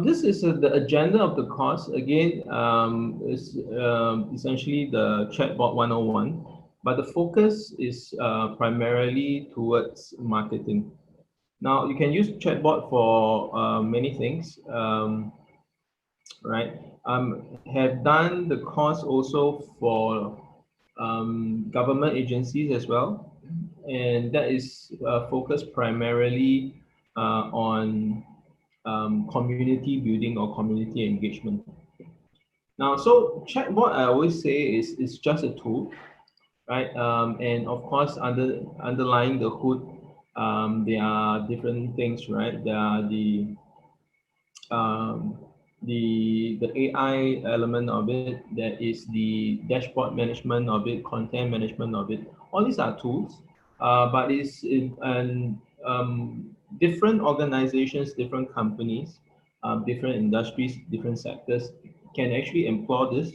This is the agenda of the course. Again, is essentially the Chatbot 101, but the focus is primarily towards marketing. Now, you can use Chatbot for many things, right? Have done the course also for government agencies as well, and that is focused primarily on community building or community engagement. Now, so chatbot, I always say is just a tool, right? And of course, underlying the hood, there are different things, right? There are um, the AI element of it. There is the dashboard management of it, content management of it. All these are tools, but it's in different organizations, different companies, different industries, different sectors can actually employ this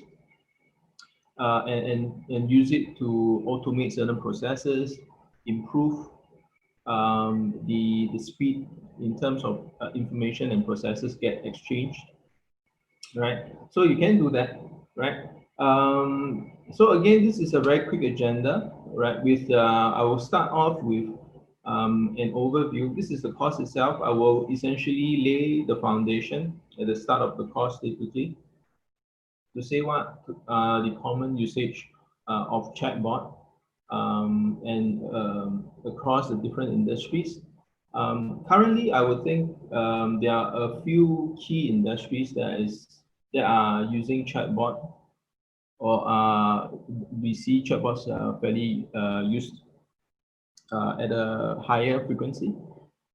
and use it to automate certain processes, improve the speed in terms of information and processes get exchanged, right? So you can do that, right? So again, this is a very quick agenda, right? With I will start off with an overview. This is the course itself. I will essentially lay the foundation at the start of the course typically to say what the common usage of chatbot and across the different industries. Currently, I would think there are a few key industries that are using chatbot, or we see chatbots fairly used at a higher frequency.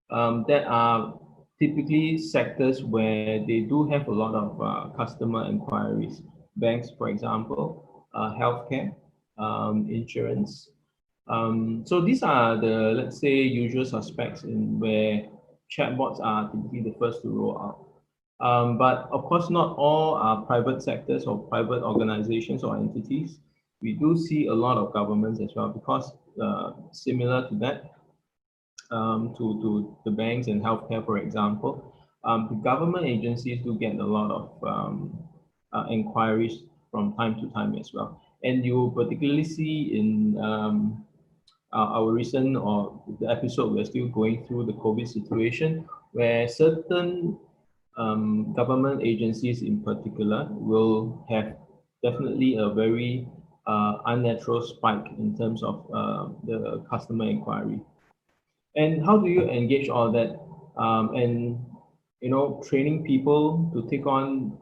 That are typically sectors where they do have a lot of customer inquiries. Banks, for example, healthcare, insurance. So these are the, let's say, usual suspects in where chatbots are typically the first to roll out. But of course, not all are private sectors or private organizations or entities. We do see a lot of governments as well, because similar to that, to the banks and healthcare, for example, the government agencies do get a lot of inquiries from time to time as well. And you particularly see in our recent or the episode, we're still going through the COVID situation, where certain government agencies in particular will have definitely a very unnatural spike in terms of the customer inquiry. And how do you engage all that? And training people to take on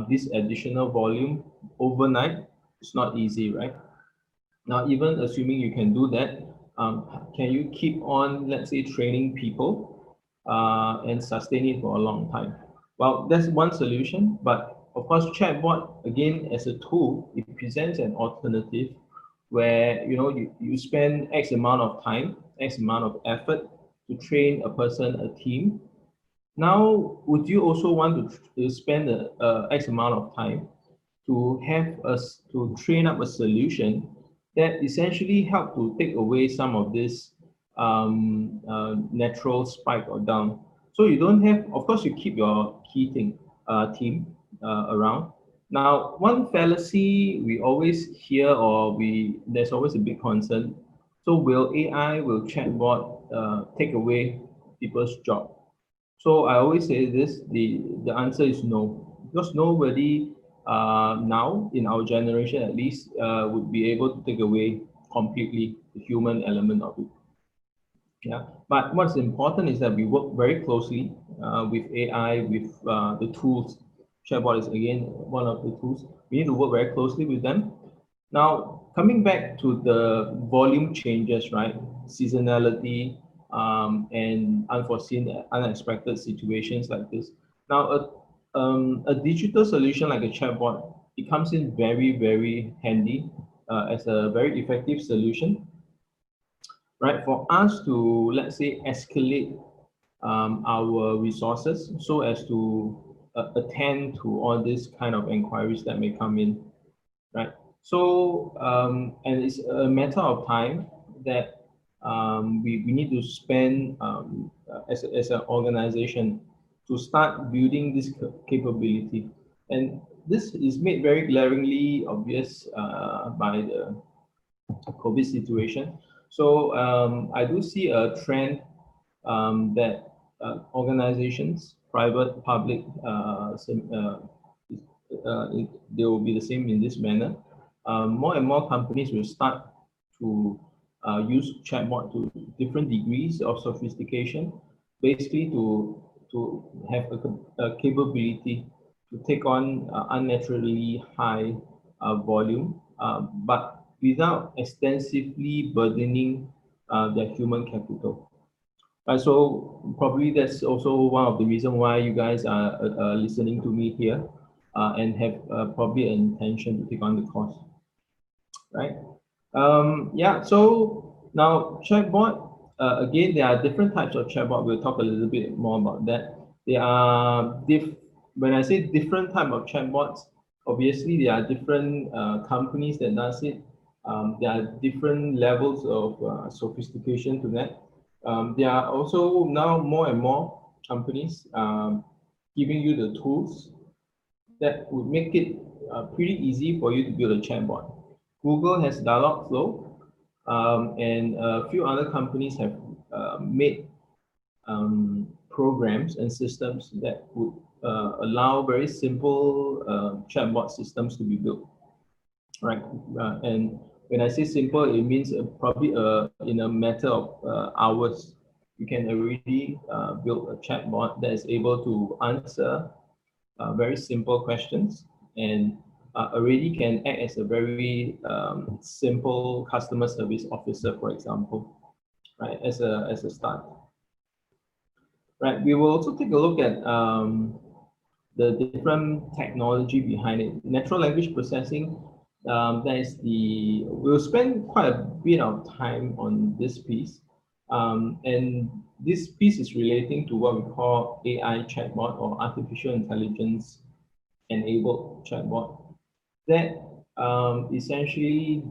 this additional volume overnight, it's not easy, right? Now, even assuming you can do that, can you keep on, let's say, training people and sustain it for a long time? Well, that's one solution, but of course, chatbot, again, as a tool, it presents an alternative where you spend X amount of time, X amount of effort to train a person, a team. Now, would you also want to spend X amount of time to have us to train up a solution that essentially help to take away some of this natural spike or down? So you don't have, of course, you keep your key team around. Now, one fallacy we always hear, or there's always a big concern. So will chatbot take away people's job? So I always say this: the answer is no, because nobody now in our generation at least would be able to take away completely the human element of it. Yeah, but what's important is that we work very closely with AI, with the tools. Chatbot is again one of the tools. We need to work very closely with them. Now, coming back to the volume changes, right? Seasonality and unforeseen, unexpected situations like this. Now, a digital solution like a chatbot, it comes in very, very handy as a very effective solution, right? For us to, let's say, escalate our resources so as to attend to all these kind of inquiries that may come in, right? So, and it's a matter of time that we need to spend as an organization to start building this capability. And this is made very glaringly obvious by the COVID situation. So I do see a trend that organizations, private, public, they will be the same in this manner. More and more companies will start to use chatbot to different degrees of sophistication, basically to have a capability to take on unnaturally high volume, but without extensively burdening their human capital. So probably that's also one of the reasons why you guys are listening to me here and have probably an intention to take on the course, right? Yeah, so now chatbot, again, there are different types of chatbot. We'll talk a little bit more about that. There are when I say different type of chatbots, obviously there are different companies that does it. There are different levels of sophistication to that. There are also now more and more companies giving you the tools that would make it pretty easy for you to build a chatbot. Google has Dialogflow, and a few other companies have made programs and systems that would allow very simple chatbot systems to be built, right? And when I say simple, it means probably in a matter of hours, you can already build a chatbot that is able to answer very simple questions and already can act as a very simple customer service officer, for example, right, as a start. Right, we will also take a look at the different technology behind it. Natural language processing, that is we'll spend quite a bit of time on this piece. And this piece is relating to what we call AI chatbot or artificial intelligence enabled chatbot that essentially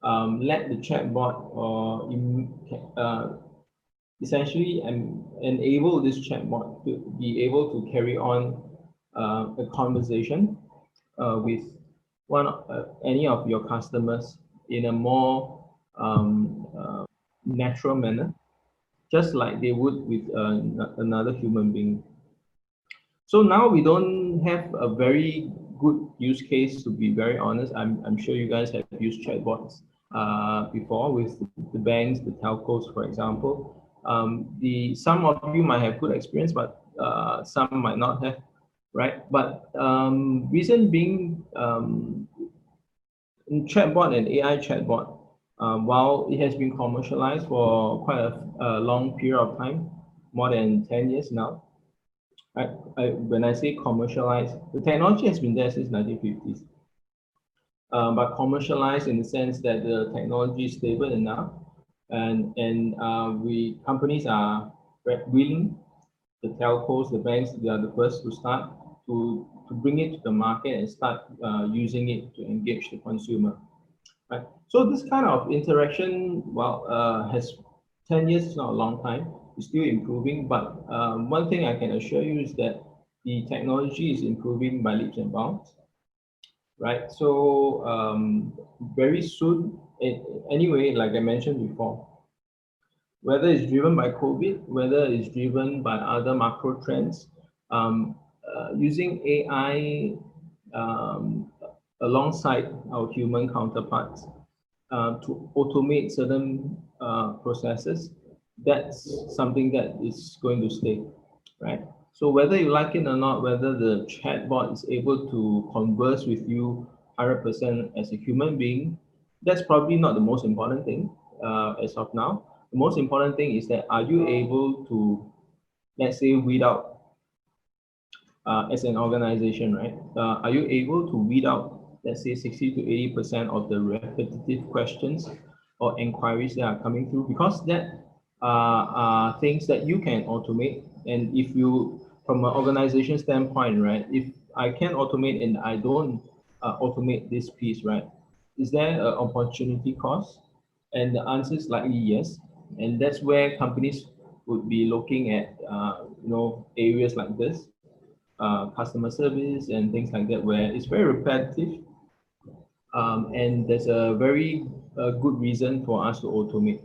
let the chatbot essentially enable this chatbot to be able to carry on a conversation with any of your customers in a more natural manner, just like they would with another human being. So now we don't have a very good use case, to be very honest. I'm sure you guys have used chatbots before with the banks, the telcos, for example. Some of you might have good experience, but some might not have, right? But reason being, chatbot and AI chatbot, while it has been commercialized for quite a long period of time, more than 10 years now, when I say commercialized, the technology has been there since 1950s, but commercialized in the sense that the technology is stable enough, and companies are willing, the telcos, the banks, they are the first to start to bring it to the market and start using it to engage the consumer. Right. So this kind of interaction, well, has 10 years is not a long time. It's still improving, but one thing I can assure you is that the technology is improving by leaps and bounds, right? So very soon, anyway, like I mentioned before, whether it's driven by COVID, whether it's driven by other macro trends, using AI alongside our human counterparts to automate certain processes, that's something that is going to stay, right? So whether you like it or not, whether the chatbot is able to converse with you 100% as a human being, that's probably not the most important thing as of now. The most important thing is that are you able to, let's say, weed out as an organization, right? Are you able to weed out, let's say, 60 to 80% of the repetitive questions or inquiries that are coming through? Because that are things that you can automate. And if you, from an organization standpoint, right, if I can automate and I don't automate this piece, right, is there an opportunity cost? And the answer is likely yes. And that's where companies would be looking at areas like this, customer service and things like that, where it's very repetitive, and there's a very good reason for us to automate.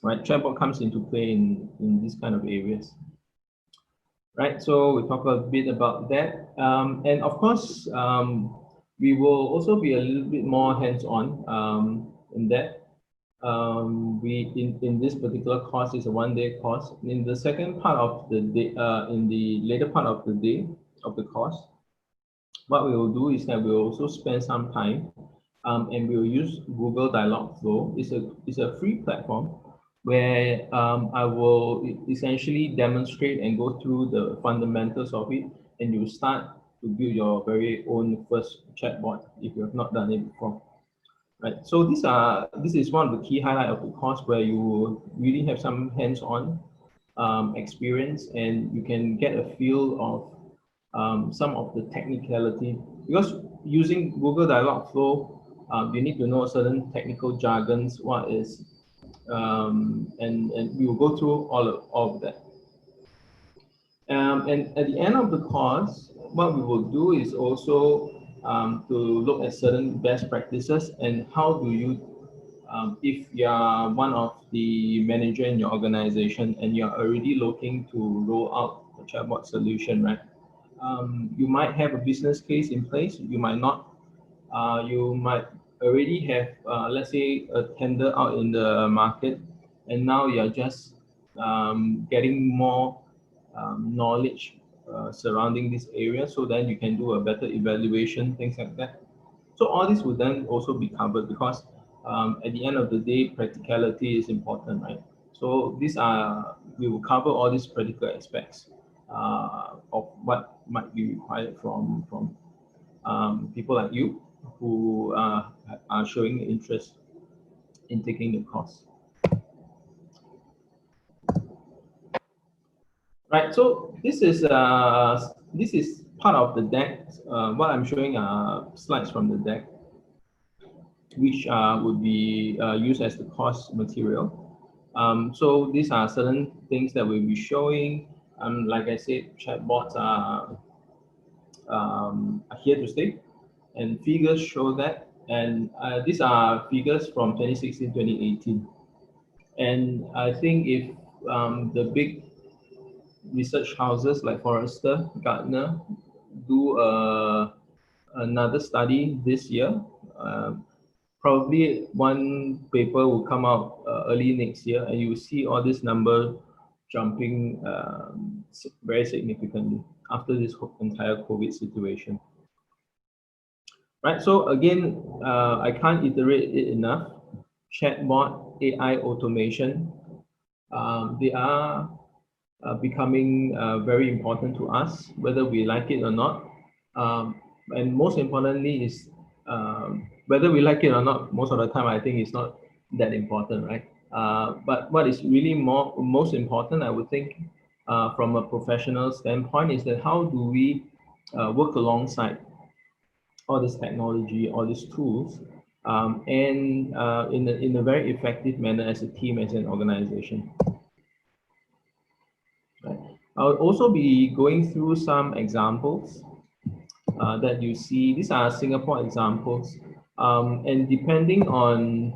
Right, chatbot comes into play in these kind of areas. Right, so we talk a bit about that, and of course, we will also be a little bit more hands-on in that. We in this particular course is a one-day course. In the second part of the day, in the later part of the day of the course, what we will do is that we will also spend some time, and we will use Google Dialogflow. It's a free platform where I will essentially demonstrate and go through the fundamentals of it, and you start to build your very own first chatbot if you have not done it before. Right. So this is one of the key highlight of the course, where you really have some hands-on experience, and you can get a feel of some of the technicality, because using Google Dialogflow, you need to know certain technical jargons, what is, and we will go through all of that. And at the end of the course, what we will do is also to look at certain best practices, and how do you, if you are one of the manager in your organization and you're already looking to roll out a chatbot solution, right? You might have a business case in place, you might not. You might already have, let's say, a tender out in the market, and now you're just getting more knowledge surrounding this area, so then you can do a better evaluation, things like that. So all this will then also be covered, because at the end of the day, practicality is important, right? So we will cover all these practical aspects of what might be required from people like you who are showing interest in taking the course. Right, so this is part of the deck. What I'm showing are slides from the deck, which would be used as the course material. So these are certain things that we'll be showing. Like I said, chatbots are here to stay, and figures show that. And these are figures from 2016, 2018. And I think if the big research houses like Forrester, Gartner do another study this year, probably one paper will come out early next year, and you will see all this number jumping very significantly after this entire COVID situation. Right, so again, I can't iterate it enough. Chatbot, AI automation, they are becoming very important to us, whether we like it or not. And most importantly is whether we like it or not, most of the time I think it's not that important, right? But what is really most important, I would think, from a professional standpoint, is that how do we work alongside all this technology, all these tools, and in a very effective manner as a team, as an organization. Right. I'll also be going through some examples that you see. These are Singapore examples, and depending on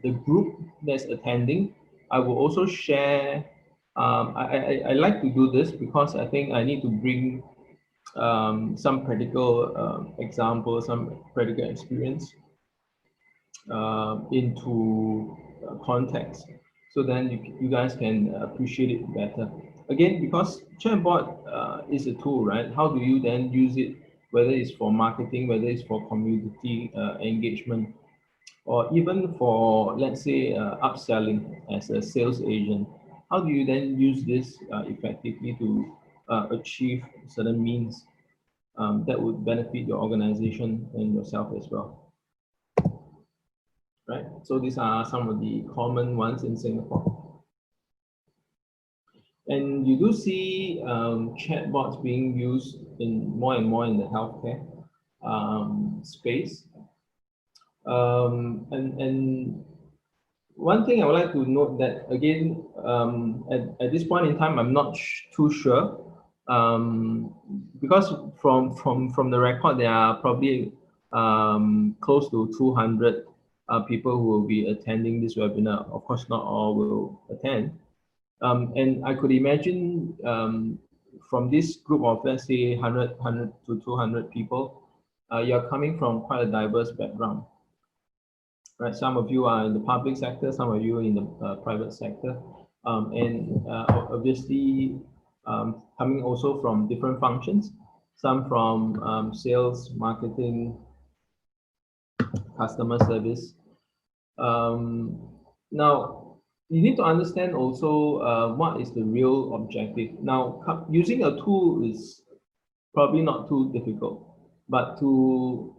the group that's attending, I will also share. I like to do this because I think I need to bring some practical examples, some practical experience into context, so then you guys can appreciate it better. Again, because chatbot is a tool, right? How do you then use it, whether it's for marketing, whether it's for community engagement, or even for, let's say, upselling as a sales agent? How do you then use this effectively to achieve certain means that would benefit your organization and yourself as well? Right, so these are some of the common ones in Singapore. And you do see chatbots being used in more and more in the healthcare space. And One thing I would like to note that again, at this point in time, I'm not too sure, because from the record, there are probably close to 200 people who will be attending this webinar. Of course, not all will attend, and I could imagine from this group of, let's say, 100 to 200 people, you're coming from quite a diverse background. Right, some of you are in the public sector, some of you in the private sector, and obviously coming also from different functions, some from sales, marketing, customer service. Now, you need to understand also what is the real objective. Now, using a tool is probably not too difficult, but to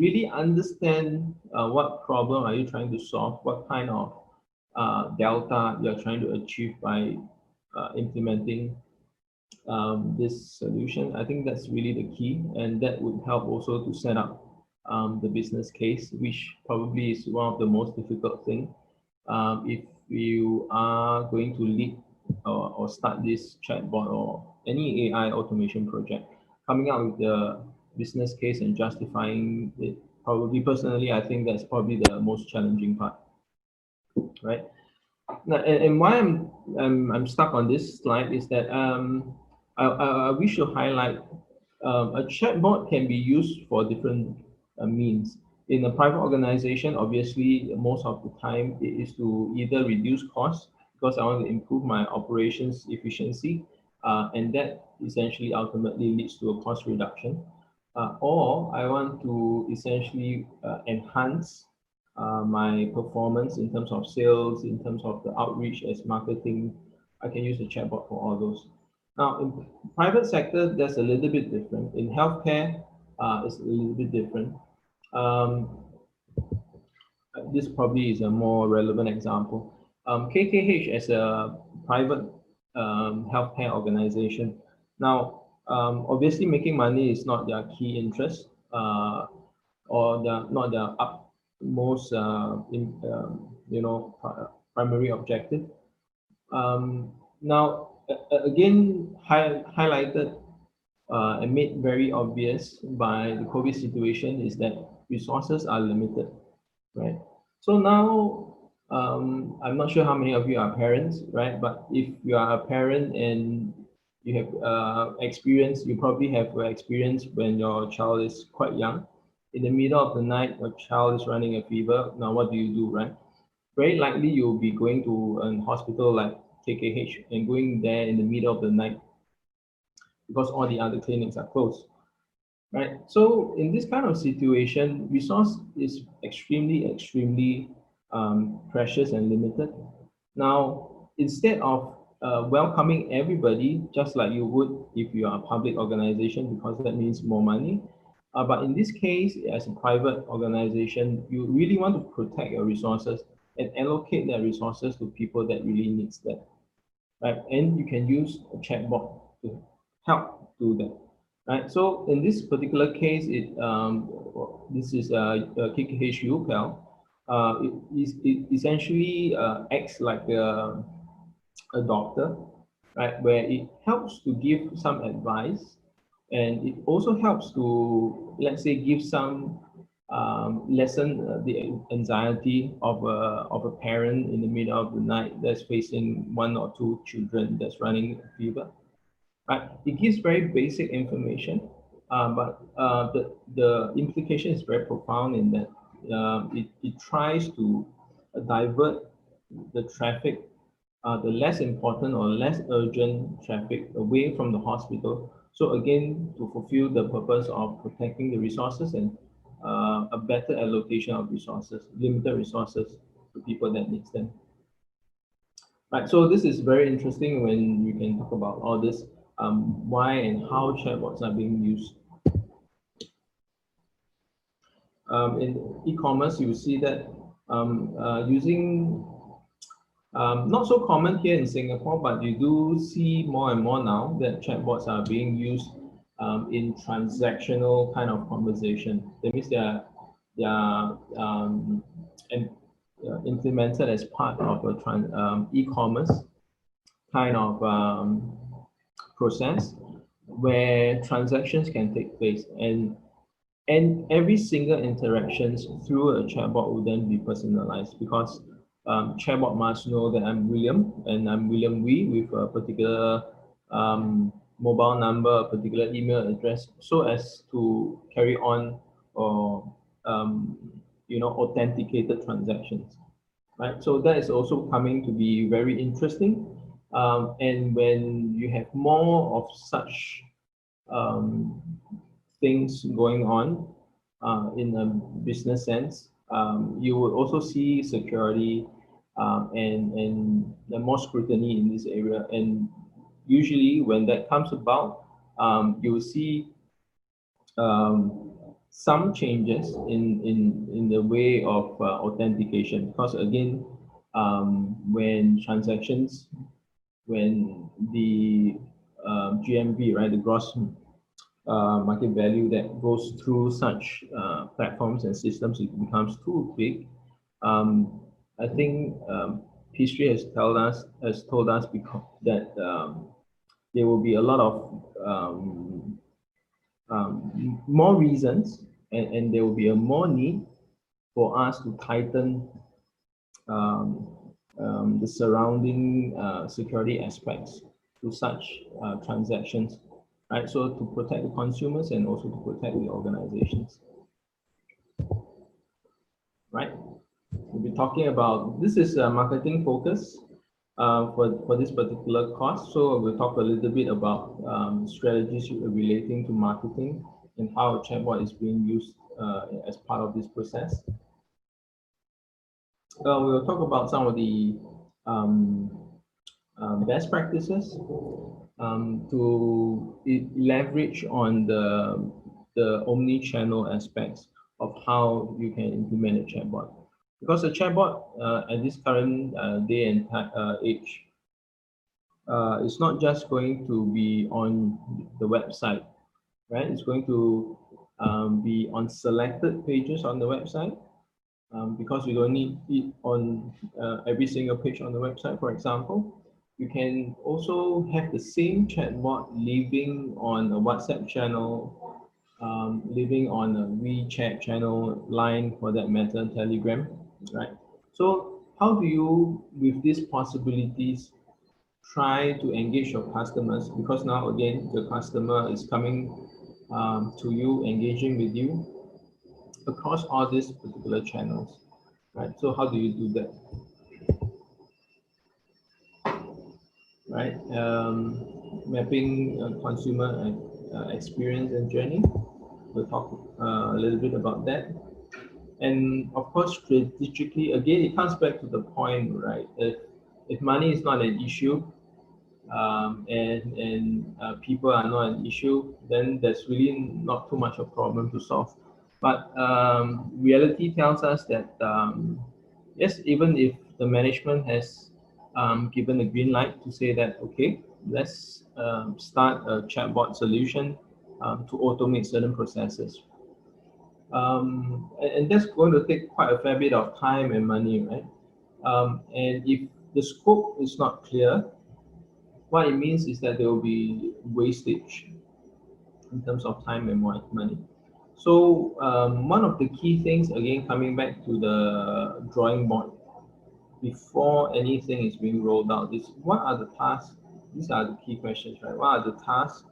really understand what problem are you trying to solve, what kind of delta you're trying to achieve by implementing this solution, I think that's really the key, and that would help also to set up the business case, which probably is one of the most difficult thing. If you are going to lead or start this chatbot or any AI automation project, coming out with the business case and justifying it, probably personally, I think that's probably the most challenging part, right? Now, and why I'm stuck on this slide is that I wish to highlight a chatbot can be used for different means. In a private organization, obviously, most of the time it is to either reduce costs because I want to improve my operations efficiency, and that essentially ultimately leads to a cost reduction. Or I want to essentially enhance my performance in terms of sales, in terms of the outreach as marketing. I can use the chatbot for all those. Now, in private sector, that's a little bit different. In healthcare, it's a little bit different. Um, this probably is a more relevant example. KKH as a private healthcare organization. Now, obviously, making money is not their key interest, or not their utmost, primary objective. Now, again, highlighted and made very obvious by the COVID situation is that resources are limited, right? So now, I'm not sure how many of you are parents, right? But if you are a parent and you have experience, you probably have experience when your child is quite young. In the middle of the night, a child is running a fever. Now, what do, right? Very likely you'll be going to a hospital like KKH and going there in the middle of the night because all the other clinics are closed, right? So in this kind of situation, resource is extremely precious and limited. Now, instead of welcoming everybody, just like you would if you are a public organization, because that means more money. But in this case, as a private organization, you really want to protect your resources and allocate their resources to people that really needs that, right? And you can use a chatbot to help do that, right? So in this particular case, this is a KKH UPEL. It essentially acts like a doctor, right? Where it helps to give some advice, and it also helps to, let's say, give some lessen the anxiety of a parent in the middle of the night that's facing one or two children that's running a fever. Right? It gives very basic information, but the implication is very profound in that it tries to divert the traffic, the less important or less urgent traffic away from the hospital. So again, to fulfill the purpose of protecting the resources and a better allocation of resources, limited resources to people that needs them. Right, so this is very interesting when you can talk about all this, why and how chatbots are being used. In e-commerce, you see that using, not so common here in Singapore, but you do see more and more now that chatbots are being used in transactional kind of conversation. That means they are and implemented as part of a e-commerce kind of process where transactions can take place, and every single interactions through a chatbot will then be personalized, because chatbot must know that I'm William and I'm William Wee with a particular mobile number, a particular email address, so as to carry on or authenticated transactions, right? So that is also coming to be very interesting. And when you have more of such um, things going on in a business sense, you will also see security and the more scrutiny in this area. And usually when that comes about, you will see some changes in the way of authentication, because again, when transactions, when the GMV, right, the gross market value that goes through such platforms and systems, it becomes too big. I think history has told us because that there will be a lot of more reasons, and there will be a more need for us to tighten um, the surrounding security aspects to such transactions, right? So to protect the consumers and also to protect the organizations, right? We'll be talking about, this is a marketing focus for this particular course. So we'll talk a little bit about strategies relating to marketing and how a chatbot is being used as part of this process. We'll talk about some of the best practices to leverage on the omni-channel aspects of how you can implement a chatbot. Because a chatbot at this current day and age, it's not just going to be on the website, right? It's going to be on selected pages on the website, because you don't need it on every single page on the website, for example. You can also have the same chatbot living on a WhatsApp channel, living on a WeChat channel, Line for that matter, Telegram, right? So how do you, with these possibilities, try to engage your customers? Because now again, the customer is coming to you, engaging with you across all these particular channels, right? So how do you do that, right? Mapping consumer experience and journey. We'll talk a little bit about that. And of course, strategically, again, it comes back to the point, right? If money is not an issue, and people are not an issue, then there's really not too much of a problem to solve. But reality tells us that yes, even if the management has given a green light to say that, okay, let's start a chatbot solution to automate certain processes. And that's going to take quite a fair bit of time and money, right? And if the scope is not clear, what it means is that there will be wastage in terms of time and money. So one of the key things, again, coming back to the drawing board, before anything is being rolled out, is what are the tasks? These are the key questions, right? What are the tasks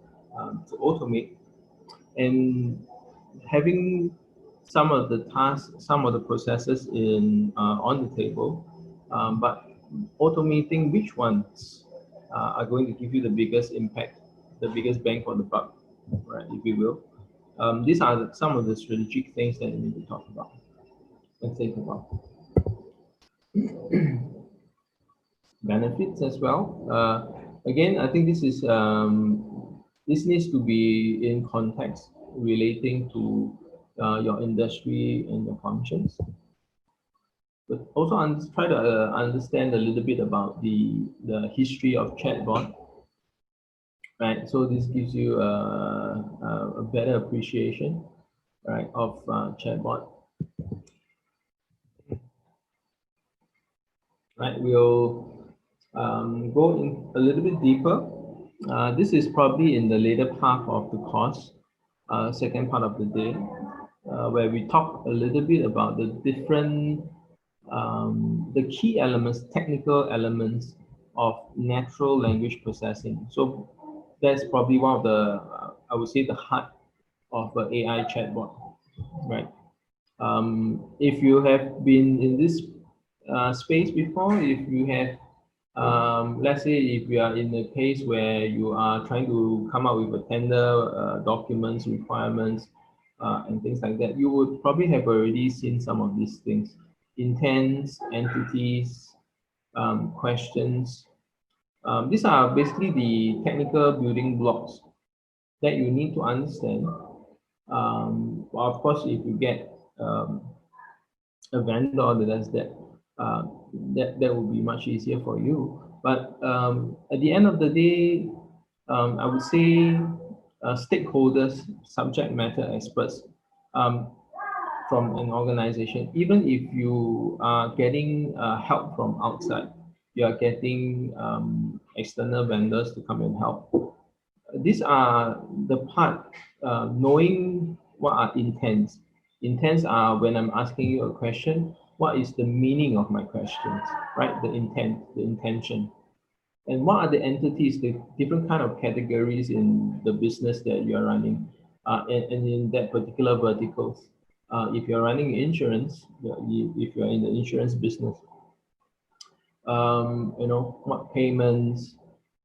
to automate? And having some of the tasks, some of the processes in on the table, but automating which ones are going to give you the biggest impact, the biggest bang for the buck, right, if you will. These are some of the strategic things that you need to talk about and think about. Benefits as well. Again, I think this is this needs to be in context relating to your industry and your functions. But also try to understand a little bit about the history of chatbot, right? So this gives you a better appreciation, right, of chatbot. right? We'll go in a little bit deeper. This is probably in the later part of the course, second part of the day, where we talk a little bit about the different, the key elements, technical elements of natural language processing. So that's probably one of the, I would say, the heart of an AI chatbot, right? If you have been in this space before, if you have, let's say if you are in a case where you are trying to come up with a tender documents, requirements, and things like that, you would probably have already seen some of these things. Intents, entities, questions. These are basically the technical building blocks that you need to understand. Well, of course, if you get a vendor that does that, uh, that will be much easier for you. But at the end of the day, I would say stakeholders, subject matter experts um, from an organization, even if you are getting help from outside, you are getting external vendors to come and help. These are the part, knowing what are intents. Intents are when I'm asking you a question, what is the meaning of my questions, right? The intent, the intention. And what are the entities, the different kind of categories in the business that you are running, and in that particular verticals. If you're running insurance, if you're in the insurance business, what payments,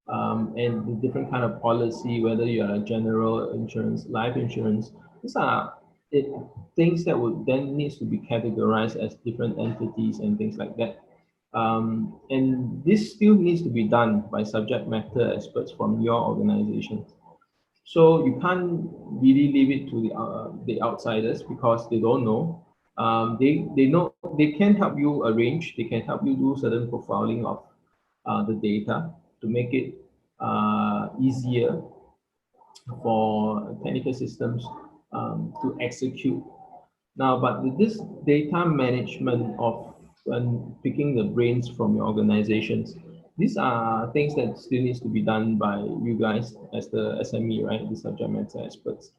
and the different kind of policy, whether you are a general insurance, life insurance, these are it, things that would then needs to be categorized as different entities and things like that. And this still needs to be done by subject matter experts from your organization. So you can't really leave it to the outsiders because they don't know. They know they can help you arrange. They can help you do certain profiling of the data to make it easier for technical systems to execute. Now, but with this data management of picking the brains from your organizations, these are things that still needs to be done by you guys as the SME, right? The subject matter experts.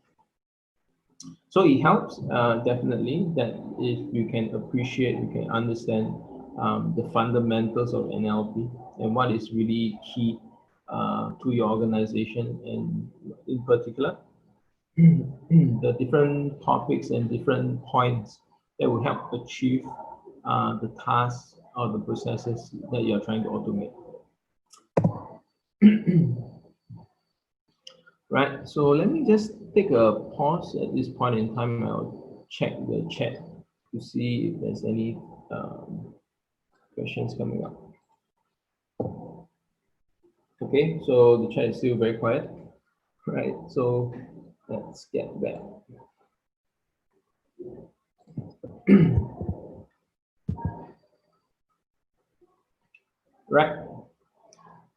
So it helps definitely that if you can appreciate, you can understand the fundamentals of NLP and what is really key to your organization, and in particular, the different topics and different points that will help achieve the tasks or the processes that you're trying to automate. Right, so let me just take a pause at this point in time. I'll check the chat to see if there's any questions coming up. Okay, so the chat is still very quiet. Right, so let's get back. Right,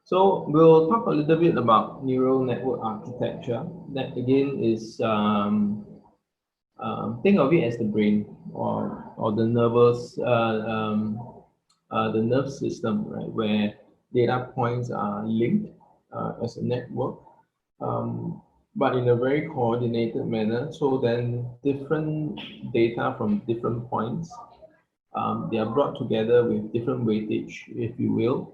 so we'll talk a little bit about neural network architecture. That again is think of it as the brain or the nervous the nerve system, right, where data points are linked as a network, but in a very coordinated manner. So then different data from different points, they are brought together with different weightage, if you will.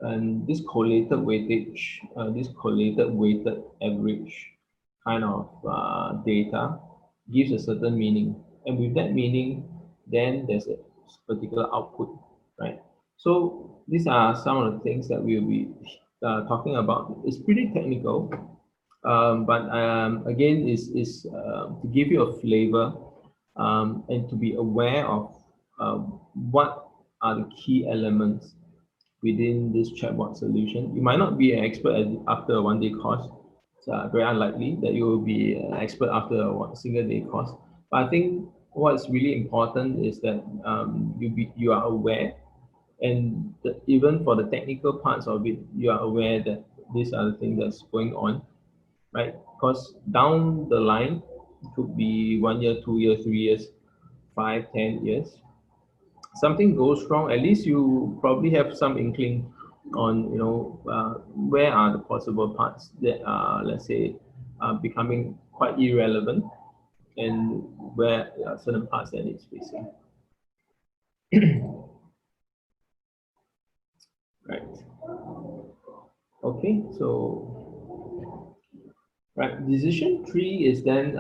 And this collated weightage, this collated weighted average kind of data gives a certain meaning. And with that meaning, then there's a particular output, right? So these are some of the things that we'll be talking about. It's pretty technical, but again, is to give you a flavor and to be aware of what are the key elements within this chatbot solution. You might not be an expert after a one-day course. It's very unlikely that you will be an expert after a single day course. But I think what's really important is that you are aware, and even for the technical parts of it, you are aware that these are the things that's going on, right? Because down the line, it could be 1 year, 2 years, 3 years, 5, 10 years. something goes wrong, at least you probably have some inkling on, where are the possible parts that are, let's say, becoming quite irrelevant, and where there are certain parts that it's facing. Right. Okay, so right, decision tree is then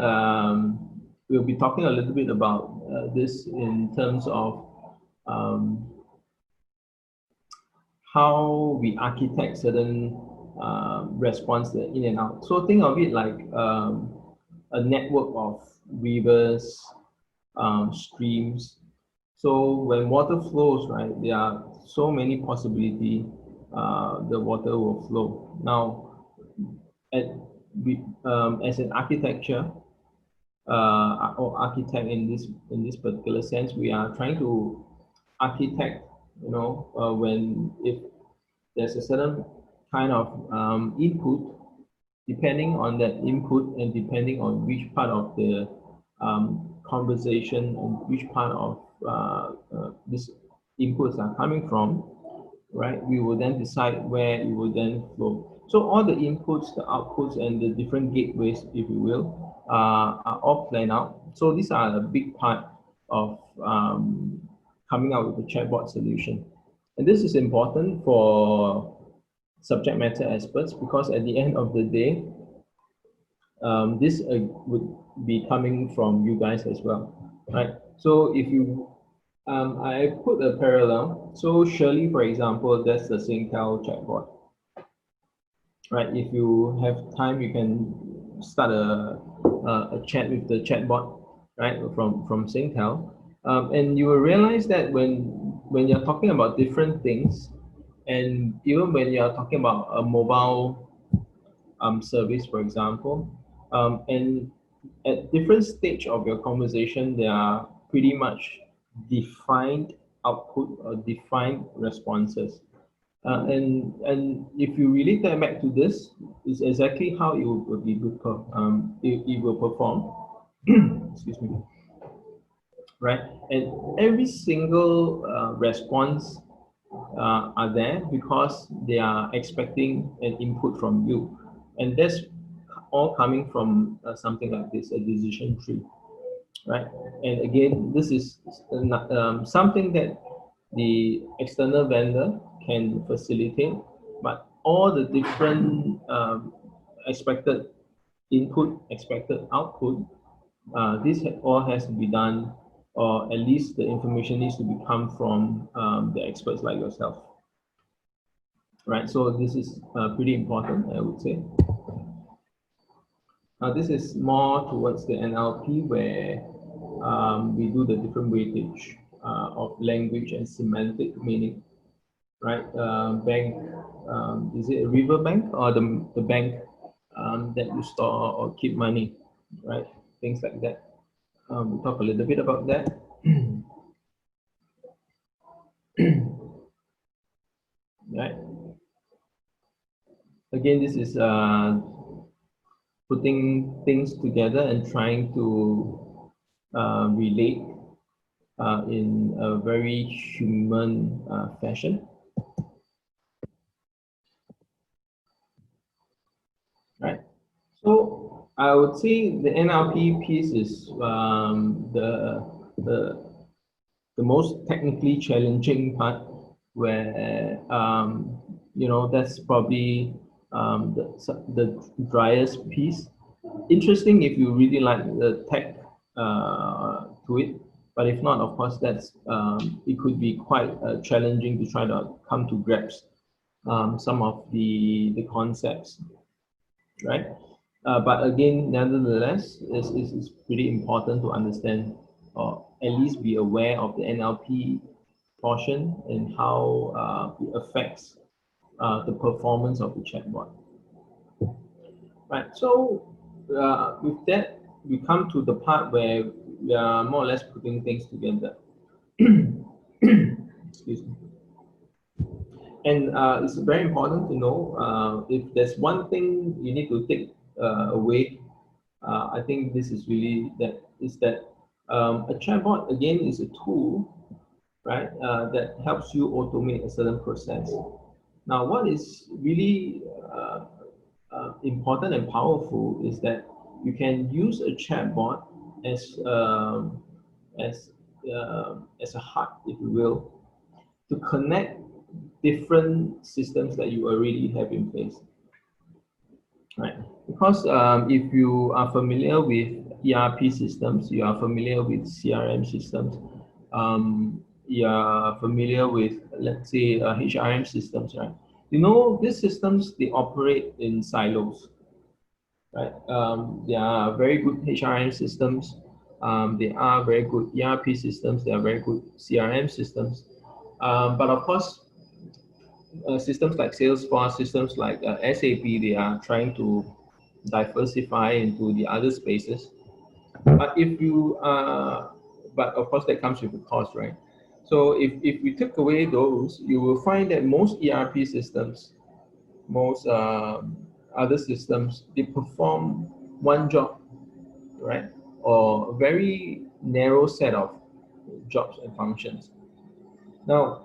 we'll be talking a little bit about this in terms of um, how we architect certain response in and out. So think of it like a network of rivers, streams. So when water flows, right, there are so many possibility the water will flow. Now, at, as an architecture or architect in this particular sense, we are trying to architect, when if there's a certain kind of input, depending on that input and depending on which part of the conversation and which part of these inputs are coming from, right? We will then decide where it will then flow. So all the inputs, the outputs, and the different gateways, if you will, are all planned out. So these are a big part of coming out with a chatbot solution. And this is important for subject matter experts because at the end of the day, this would be coming from you guys as well, right? So if you, I put a parallel. So Shirley, for example, that's the Singtel chatbot, right? If you have time, you can start a chat with the chatbot, right, from Singtel, and you will realize that when you're talking about different things, and even when you're talking about a mobile service, for example, and at different stage of your conversation, there are pretty much defined output or defined responses. And if you relate that back to this, is exactly how it will be it will perform. Excuse me. Right, and every single response are there because they are expecting an input from you, and that's all coming from something like this, a decision tree, right? And again, this is something that the external vendor can facilitate, but all the different expected input, expected output, this all has to be done, or at least the information needs to be come from the experts like yourself, right? So this is pretty important, I would say. This is more towards the NLP where we do the different weightage of language and semantic meaning, right? Bank, is it a river bank or the bank that you store or keep money, right? Things like that. We'll talk a little bit about that. Right. Again, this is putting things together and trying to relate in a very human fashion. Right. So I would say the NLP piece is the most technically challenging part, where that's probably the driest piece. Interesting if you really like the tech to it, but if not, of course, that's it could be quite challenging to try to come to grips some of the concepts, right? But again, nevertheless, it's pretty important to understand or at least be aware of the NLP portion and how it affects the performance of the chatbot. Right. So with that, we come to the part where we are more or less putting things together. Excuse me. And it's very important to know if there's one thing you need to take away. I think this is really that a chatbot again is a tool, right? That helps you automate a certain process. Now, what is really important and powerful is that you can use a chatbot as as as a hub, if you will, to connect different systems that you already have in place, right? Because if you are familiar with ERP systems, you are familiar with CRM systems, you are familiar with, let's say, HRM systems, right? You know, these systems, they operate in silos, right? There are very good HRM systems. They are very good ERP systems. They are very good CRM systems. But of course, systems like Salesforce, systems like SAP, they are trying to diversify into the other spaces. But if you, but of course that comes with a cost, right? So if we took away those, you will find that most ERP systems, most other systems, they perform one job, right? Or a very narrow set of jobs and functions. Now,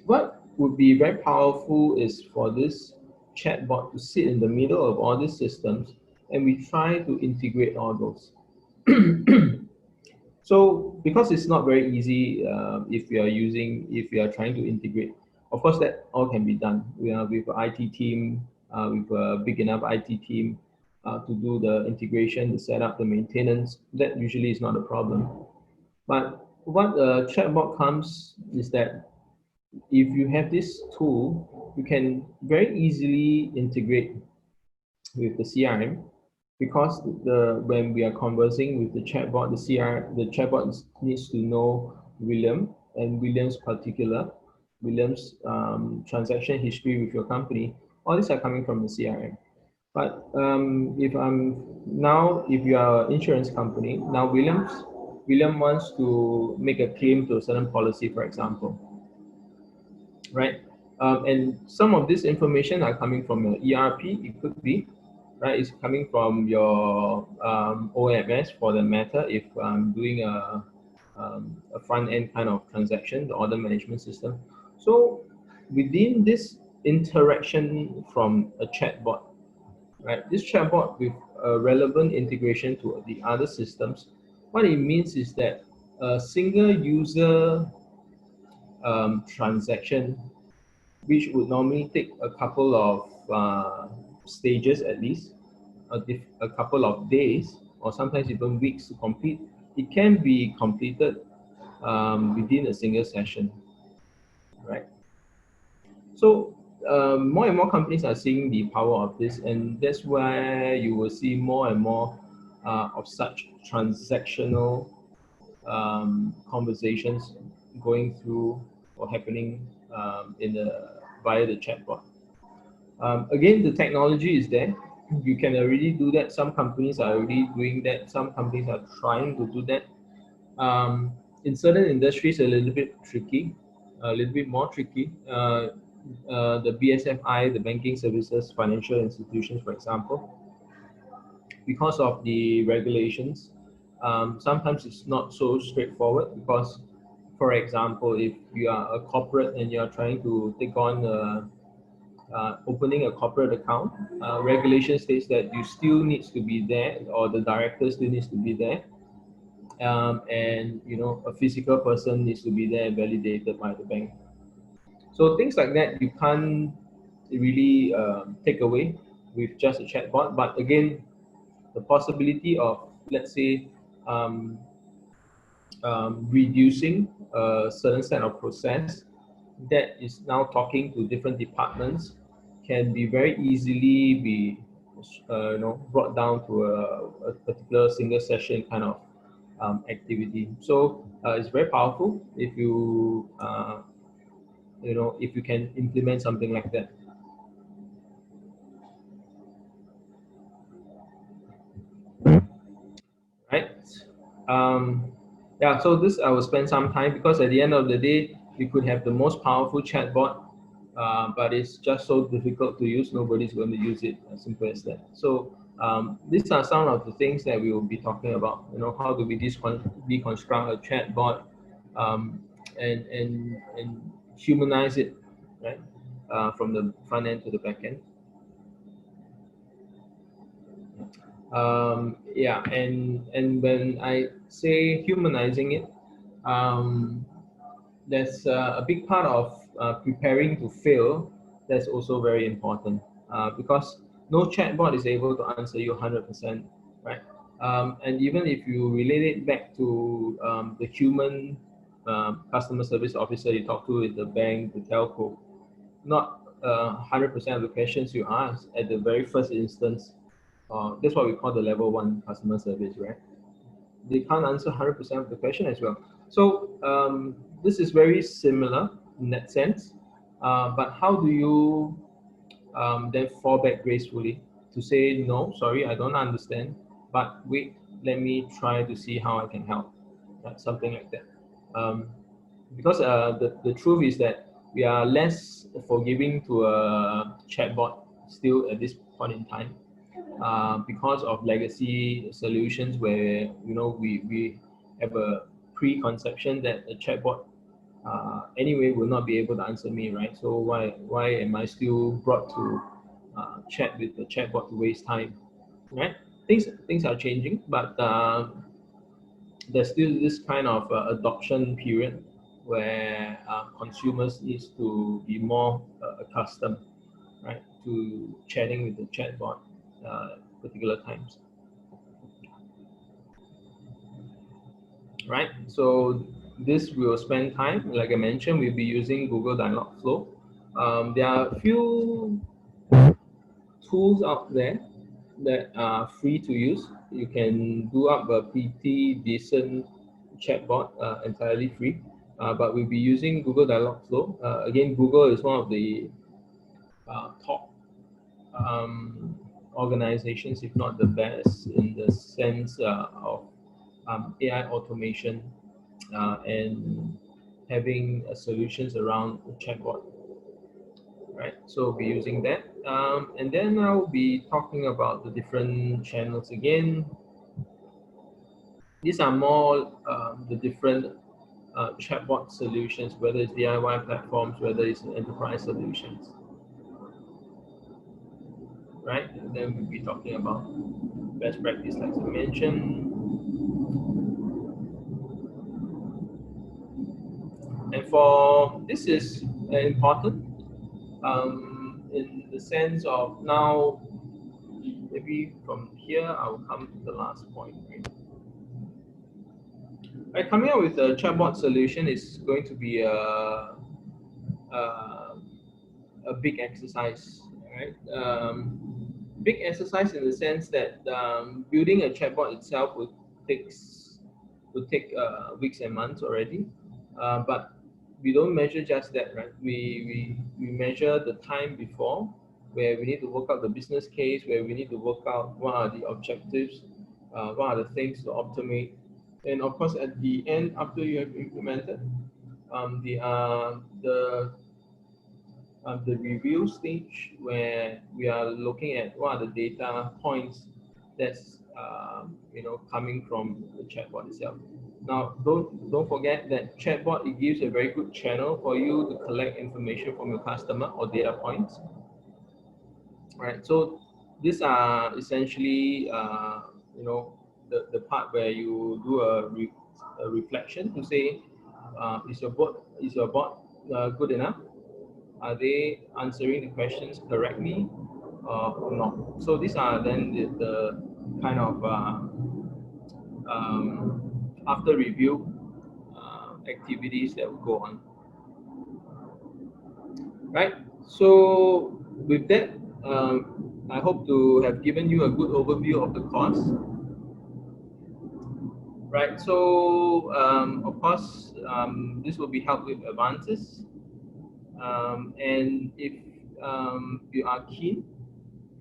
what would be very powerful is for this chatbot to sit in the middle of all these systems, and we try to integrate all those. So because it's not very easy, if you are trying to integrate, of course that all can be done. We are with an IT team, with a big enough IT team to do the integration, the setup, the maintenance. That usually is not a problem. But what a chatbot comes is that if you have this tool, you can very easily integrate with the CRM, because when we are conversing with the chatbot, the chatbot needs to know William and William's transaction history with your company. All these are coming from the CRM. But if you are an insurance company, now William wants to make a claim to a certain policy, for example, right? And some of this information are coming from your ERP. It could be, right? It's coming from your OMS, for the matter, if I'm doing a front end kind of transaction, the order management system. So within this interaction from a chatbot, right? This chatbot with a relevant integration to the other systems, what it means is that a single user transaction, which would normally take a couple of stages at least, a couple of days, or sometimes even weeks to complete, it can be completed within a single session, right? So more and more companies are seeing the power of this, and that's where you will see more and more of such transactional conversations going through or happening via the chatbot. Again, the technology is there. You can already do that. Some companies are already doing that. Some companies are trying to do that. In certain industries, a little bit tricky, a little bit more tricky. The BSFI, the banking services, financial institutions, for example, because of the regulations, sometimes it's not so straightforward because, for example, if you are a corporate and you're trying to take on opening a corporate account, regulation states that you still needs to be there, or the director still needs to be there, and a physical person needs to be there and validated by the bank. So things like that you can't really take away with just a chatbot. But again, the possibility of, let's say, reducing a certain set of process that is now talking to different departments can be very easily be brought down to a particular single session kind of activity. So it's very powerful if if you can implement something like that. Right. Yeah, so this I will spend some time, because at the end of the day, we could have the most powerful chatbot, but it's just so difficult to use. Nobody's going to use it, as simple as that. So these are some of the things that we will be talking about. How do we deconstruct a chatbot? and humanize it, right? From the front end to the back end. Yeah, and when I say humanizing it, there's a big part of preparing to fail. That's also very important, because no chatbot is able to answer you 100%, right? And even if you relate it back to the human customer service officer you talk to at the bank, the telco, not 100% of the questions you ask at the very first instance. That's what we call the level one customer service, right? They can't answer 100% of the question as well. So this is very similar in that sense. But how do you then fall back gracefully to say, no, sorry, I don't understand, but wait, let me try to see how I can help, right? Something like that. Because the truth is that we are less forgiving to a chatbot still at this point in time, because of legacy solutions where we have a preconception that a chatbot anyway will not be able to answer me, right? So why am I still brought to chat with the chatbot to waste time, right? Things are changing, but there's still this kind of adoption period where consumers needs to be more accustomed, right, to chatting with the chatbot particular times, right? So this will spend time, like I mentioned, we'll be using Google Dialogflow. There are a few tools out there that are free to use. You can do up a pretty decent chatbot entirely free, but we'll be using Google Dialogflow. Again, Google is one of the top organizations, if not the best, in the sense of AI automation and having solutions around the chatbot, right? So we'll be using that. And then I'll be talking about the different channels again. These are more the different chatbot solutions, whether it's DIY platforms, whether it's enterprise solutions, right? And then we'll be talking about best practice, like I mentioned. And for this is important in the sense of now, maybe from here, I'll come to the last point, right? Right, coming up with a chatbot solution is going to be a big exercise, right? Big exercise in the sense that building a chatbot itself would take weeks and months already, but we don't measure just that, right? We measure the time before, where we need to work out the business case, where we need to work out what are the objectives, what are the things to automate, and of course at the end, after you have implemented, the review stage, where we are looking at what are the data points that's coming from the chatbot itself. Now, don't forget that chatbot, it gives a very good channel for you to collect information from your customer or data points. Right. So these are essentially the part where you do a reflection to say, is your bot good enough? Are they answering the questions correctly or not? So these are then the kind of after review activities that will go on. Right. So with that, I hope to have given you a good overview of the course. Right. So of course, this will be held with Aventis. And if you are keen,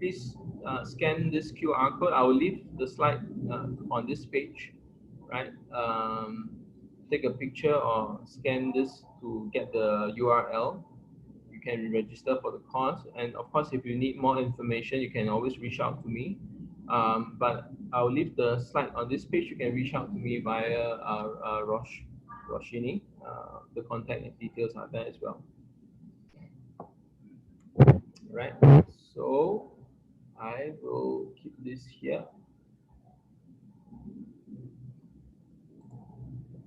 please scan this QR code. I will leave the slide on this page, right? Take a picture or scan this to get the URL. You can register for the course. And of course, if you need more information, you can always reach out to me. But I'll leave the slide on this page. You can reach out to me via Roche. Roshini. The contact details are there as well. Right. So I will keep this here.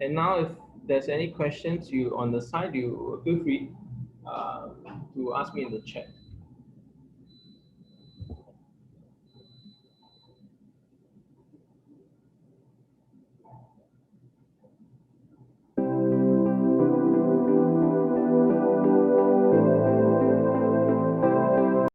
And now, if there's any questions you on the side, you feel free to ask me in the chat.